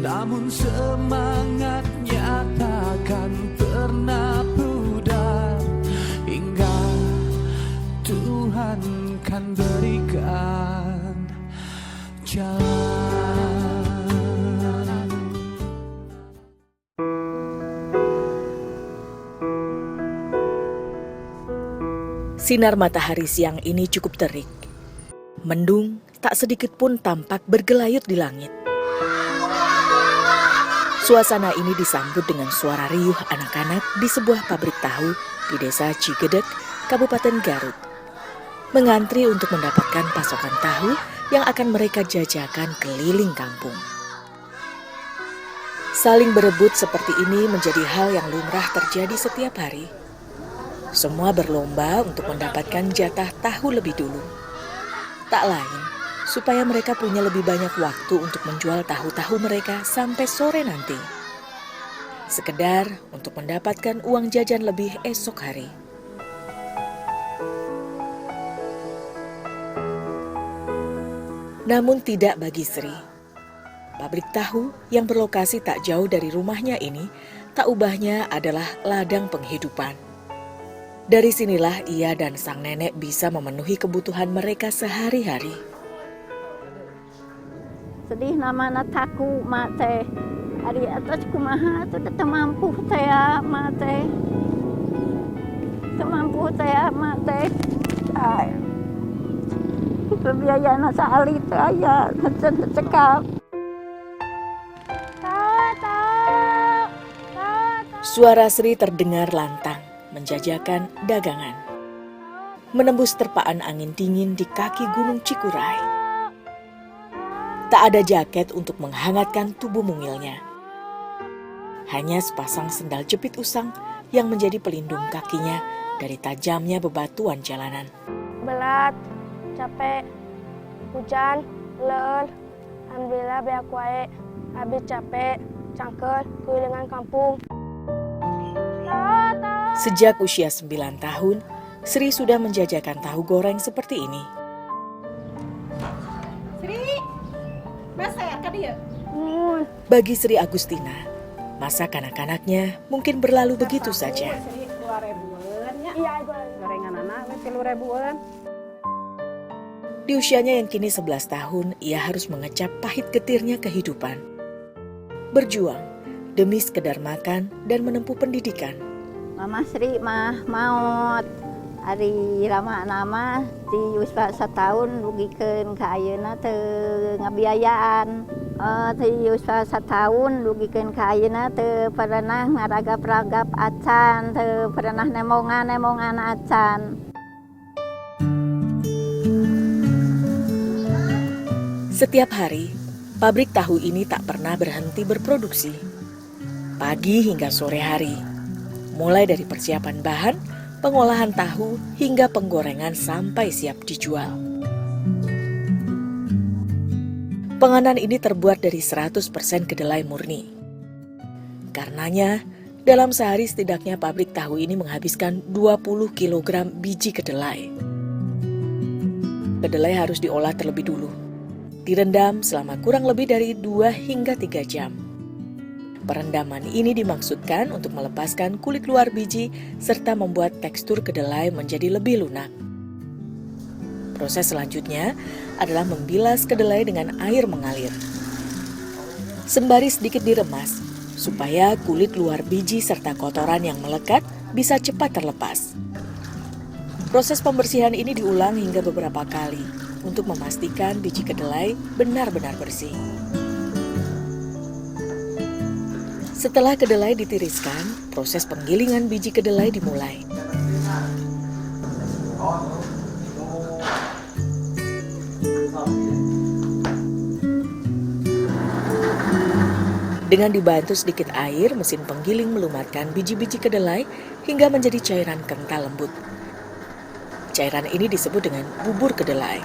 namun semangatnya takkan pernah pudar hingga Tuhan kan berikan jalan. Sinar matahari siang ini cukup terik. Mendung tak sedikit pun tampak bergelayut di langit. Suasana ini disambut dengan suara riuh anak-anak di sebuah pabrik tahu di desa Cigedek, Kabupaten Garut. Mengantri untuk mendapatkan pasokan tahu yang akan mereka jajakan keliling kampung. Saling berebut seperti ini menjadi hal yang lumrah terjadi setiap hari. Semua berlomba untuk mendapatkan jatah tahu lebih dulu. Tak lain, supaya mereka punya lebih banyak waktu untuk menjual tahu-tahu mereka sampai sore nanti. Sekedar untuk mendapatkan uang jajan lebih esok hari. Namun tidak bagi Sri. Pabrik tahu yang berlokasi tak jauh dari rumahnya ini, tak ubahnya adalah ladang penghidupan. Dari sinilah ia dan sang nenek bisa memenuhi kebutuhan mereka sehari-hari. Sedih nama nataku mate. Hari atas kumaha tu tak mampu saya mate. Tak mampu saya mate. Ay. Biaya nasa alit saya cekap. Suara Sri terdengar lantang menjajakan dagangan. Menembus terpaan angin dingin di kaki Gunung Cikuray. Tak ada jaket untuk menghangatkan tubuh mungilnya. Hanya sepasang sendal jepit usang yang menjadi pelindung kakinya dari tajamnya bebatuan jalanan. Berat, capek, hujan, leun, alhamdulillah beak wae. Habis capek, cangkel, kelilingan kampung. Sejak usia 9 tahun, Sri sudah menjajakan tahu goreng seperti ini. Sri, masa ya ke dia? Bagi Sri Agustina, masa kanak-kanaknya mungkin berlalu begitu saja. Sri, 2.000-an ya? Iya, Gorengan anak, 3.000-an. Di usianya yang kini 11 tahun, ia harus mengecap pahit getirnya kehidupan. Berjuang demi sekedar makan dan menempuh pendidikan. Mama Sri mah maot. Ari rama nama di usia setahun lugikeun ka ayeuna teu ngabiayaan. Di usia setahun lugikeun ka ayeuna teu pernah ngaragap-ragap acan, teu pernah nemongan acan. Setiap hari, pabrik tahu ini tak pernah berhenti berproduksi. Pagi hingga sore hari. Mulai dari persiapan bahan, pengolahan tahu, hingga penggorengan sampai siap dijual. Penganan ini terbuat dari 100% kedelai murni. Karenanya, dalam sehari setidaknya pabrik tahu ini menghabiskan 20 kg biji kedelai. Kedelai harus diolah terlebih dulu. Direndam selama kurang lebih dari 2 hingga 3 jam. Perendaman ini dimaksudkan untuk melepaskan kulit luar biji serta membuat tekstur kedelai menjadi lebih lunak. Proses selanjutnya adalah membilas kedelai dengan air mengalir. Sembari sedikit diremas, supaya kulit luar biji serta kotoran yang melekat bisa cepat terlepas. Proses pembersihan ini diulang hingga beberapa kali untuk memastikan biji kedelai benar-benar bersih. Setelah kedelai ditiriskan, proses penggilingan biji kedelai dimulai. Dengan dibantu sedikit air, mesin penggiling melumatkan biji-biji kedelai hingga menjadi cairan kental lembut. Cairan ini disebut dengan bubur kedelai.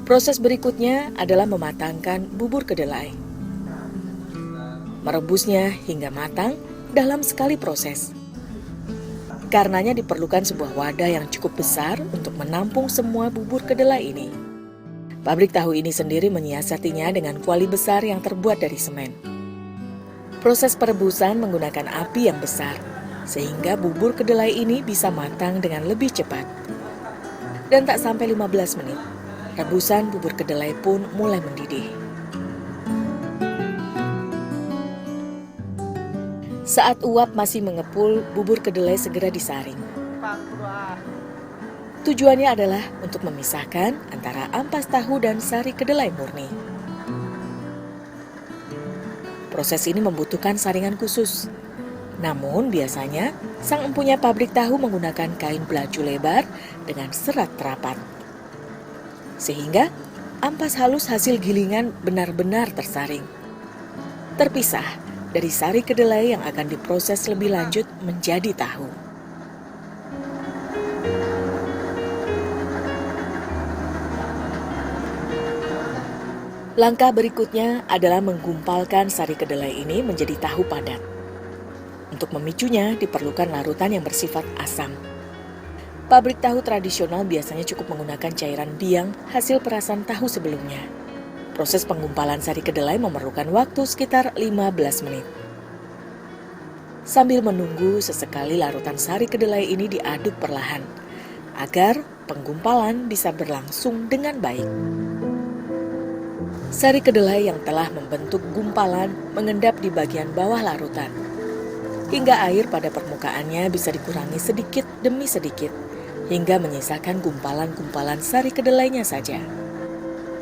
Proses berikutnya adalah mematangkan bubur kedelai. Merebusnya hingga matang dalam sekali proses. Karenanya diperlukan sebuah wadah yang cukup besar untuk menampung semua bubur kedelai ini. Pabrik tahu ini sendiri menyiasatinya dengan kuali besar yang terbuat dari semen. Proses perebusan menggunakan api yang besar, sehingga bubur kedelai ini bisa matang dengan lebih cepat. Dan tak sampai 15 menit, rebusan bubur kedelai pun mulai mendidih. Saat uap masih mengepul, bubur kedelai segera disaring. Tujuannya adalah untuk memisahkan antara ampas tahu dan sari kedelai murni. Proses ini membutuhkan saringan khusus. Namun biasanya sang empunya pabrik tahu menggunakan kain belacu lebar dengan serat rapat. Sehingga ampas halus hasil gilingan benar-benar tersaring. Terpisah dari sari kedelai yang akan diproses lebih lanjut menjadi tahu. Langkah berikutnya adalah menggumpalkan sari kedelai ini menjadi tahu padat. Untuk memicunya diperlukan larutan yang bersifat asam. Pabrik tahu tradisional biasanya cukup menggunakan cairan biang hasil perasan tahu sebelumnya. Proses penggumpalan sari kedelai memerlukan waktu sekitar 15 menit. Sambil menunggu, sesekali larutan sari kedelai ini diaduk perlahan, agar penggumpalan bisa berlangsung dengan baik. Sari kedelai yang telah membentuk gumpalan mengendap di bagian bawah larutan, hingga air pada permukaannya bisa dikurangi sedikit demi sedikit, hingga menyisakan gumpalan-gumpalan sari kedelainya saja.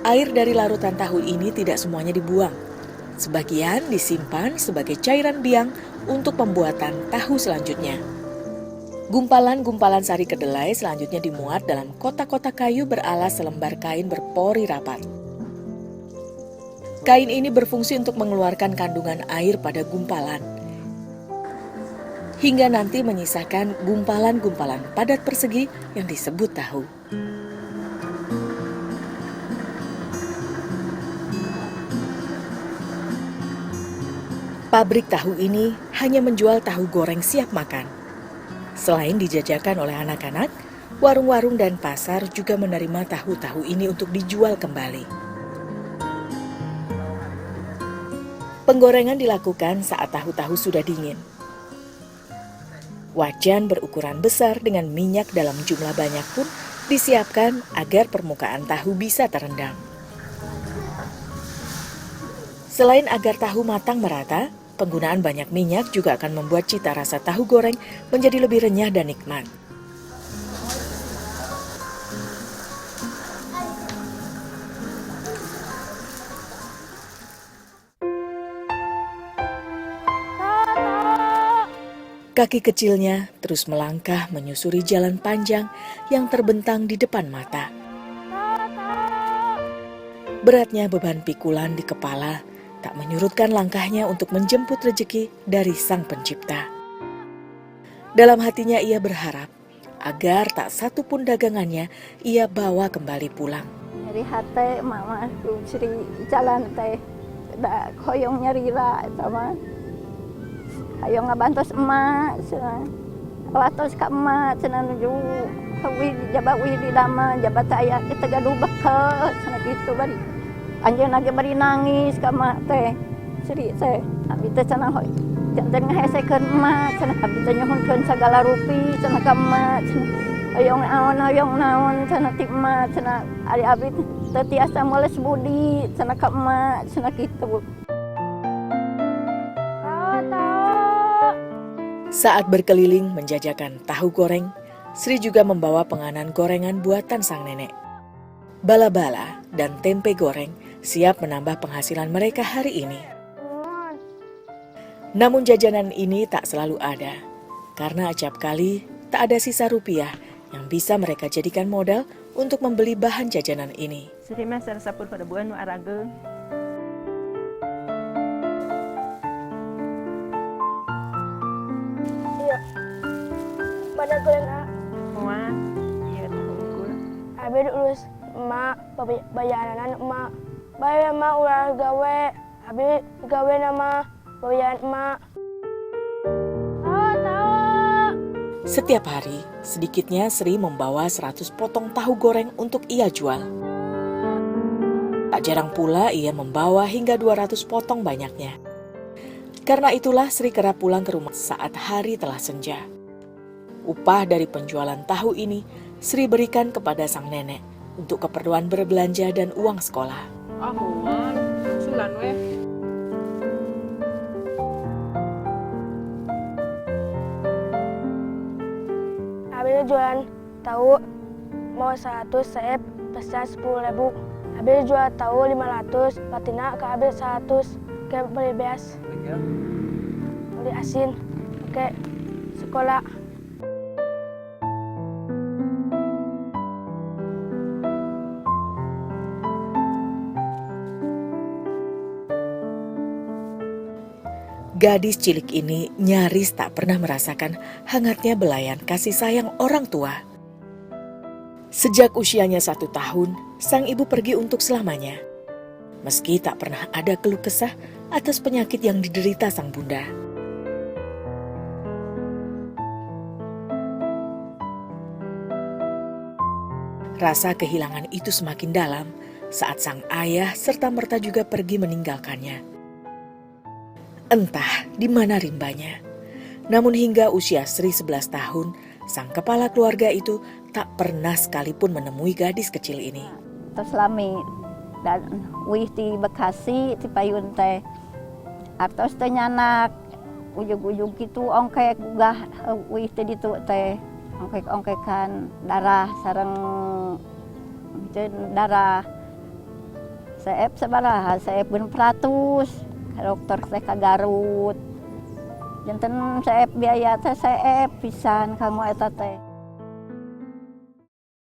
Air dari larutan tahu ini tidak semuanya dibuang. Sebagian disimpan sebagai cairan biang untuk pembuatan tahu selanjutnya. Gumpalan-gumpalan sari kedelai selanjutnya dimuat dalam kotak-kotak kayu beralas selembar kain berpori rapat. Kain ini berfungsi untuk mengeluarkan kandungan air pada gumpalan, hingga nanti menyisakan gumpalan-gumpalan padat persegi yang disebut tahu. Pabrik tahu ini hanya menjual tahu goreng siap makan. Selain dijajakan oleh anak-anak, warung-warung dan pasar juga menerima tahu-tahu ini untuk dijual kembali. Penggorengan dilakukan saat tahu-tahu sudah dingin. Wajan berukuran besar dengan minyak dalam jumlah banyak pun disiapkan agar permukaan tahu bisa terendam. Selain agar tahu matang merata, penggunaan banyak minyak juga akan membuat cita rasa tahu goreng menjadi lebih renyah dan nikmat. Kaki kecilnya terus melangkah menyusuri jalan panjang yang terbentang di depan mata. Beratnya beban pikulan di kepala tak menyurutkan langkahnya untuk menjemput rejeki dari Sang Pencipta. Dalam hatinya ia berharap agar tak satu pun dagangannya ia bawa kembali pulang. Nyeri hati mama tuh Sri jalan teh da koyong nyeri lah sama. Ayo ngabantos emak, watos ka emak, cenah nuju hawi jabat wi di lama, jabat aya kita gaduh bekel, cenah kitu bari. Anjeunna ge bari nangis ka emak teh. Sri teh, abi teh cenah hoy, janten ngahesekeun emak, cenah abi teh nyohonkeun sagala rupi, cenah ka emak, cenah oyong naon, cenah ti emak, cenah ari abi teh tiasa moles budi, cenah ka emak, cenah kitu. Saat berkeliling menjajakan tahu goreng, Sri juga membawa penganan gorengan buatan sang nenek. Bala-bala dan tempe goreng siap menambah penghasilan mereka hari ini. Namun jajanan ini tak selalu ada, karena acap kali tak ada sisa rupiah yang bisa mereka jadikan modal untuk membeli bahan jajanan ini. Sri mah sarasapun pada bulan nu arageun. Pada kuliah Moal ieu tahu unggul. abi urus emak bayaran emak bayar emak ulah gawe abi gawe nama bayaran emak. Setiap hari, sedikitnya Sri membawa 100 potong tahu goreng untuk ia jual. Tak jarang pula ia membawa hingga 200 potong banyaknya. Karena itulah Sri kerap pulang ke rumah saat hari telah senja. Upah dari penjualan tahu ini Sri berikan kepada sang nenek untuk keperluan berbelanja dan uang sekolah. Ahoan, sulan weh. Habis jualan tahu mau 100 saya pesan 10.000. Habis jual tahu 500, patina ke habis 100 ke beli beas. Beli asin ke sekolah. Gadis cilik ini nyaris tak pernah merasakan hangatnya belayan kasih sayang orang tua. Sejak usianya 1 tahun, sang ibu pergi untuk selamanya. Meski tak pernah ada keluh kesah atas penyakit yang diderita sang bunda. Rasa kehilangan itu semakin dalam saat sang ayah serta merta juga pergi meninggalkannya. Entah di mana rimbanya. Namun hingga usia Sri 11 tahun, sang kepala keluarga itu tak pernah sekalipun menemui gadis kecil ini. Terus lami dan wih di Bekasi di payun teh. Artos teh nyanak ujug-ujug gitu ongkek gugah wih teh ditu teh. Ongkek-ongkekan darah sareng darah. Seep sabaraha, seep beun 100. Dokter teh ka Garut. Janten seep biaya teh seep pisan kamu eta teh.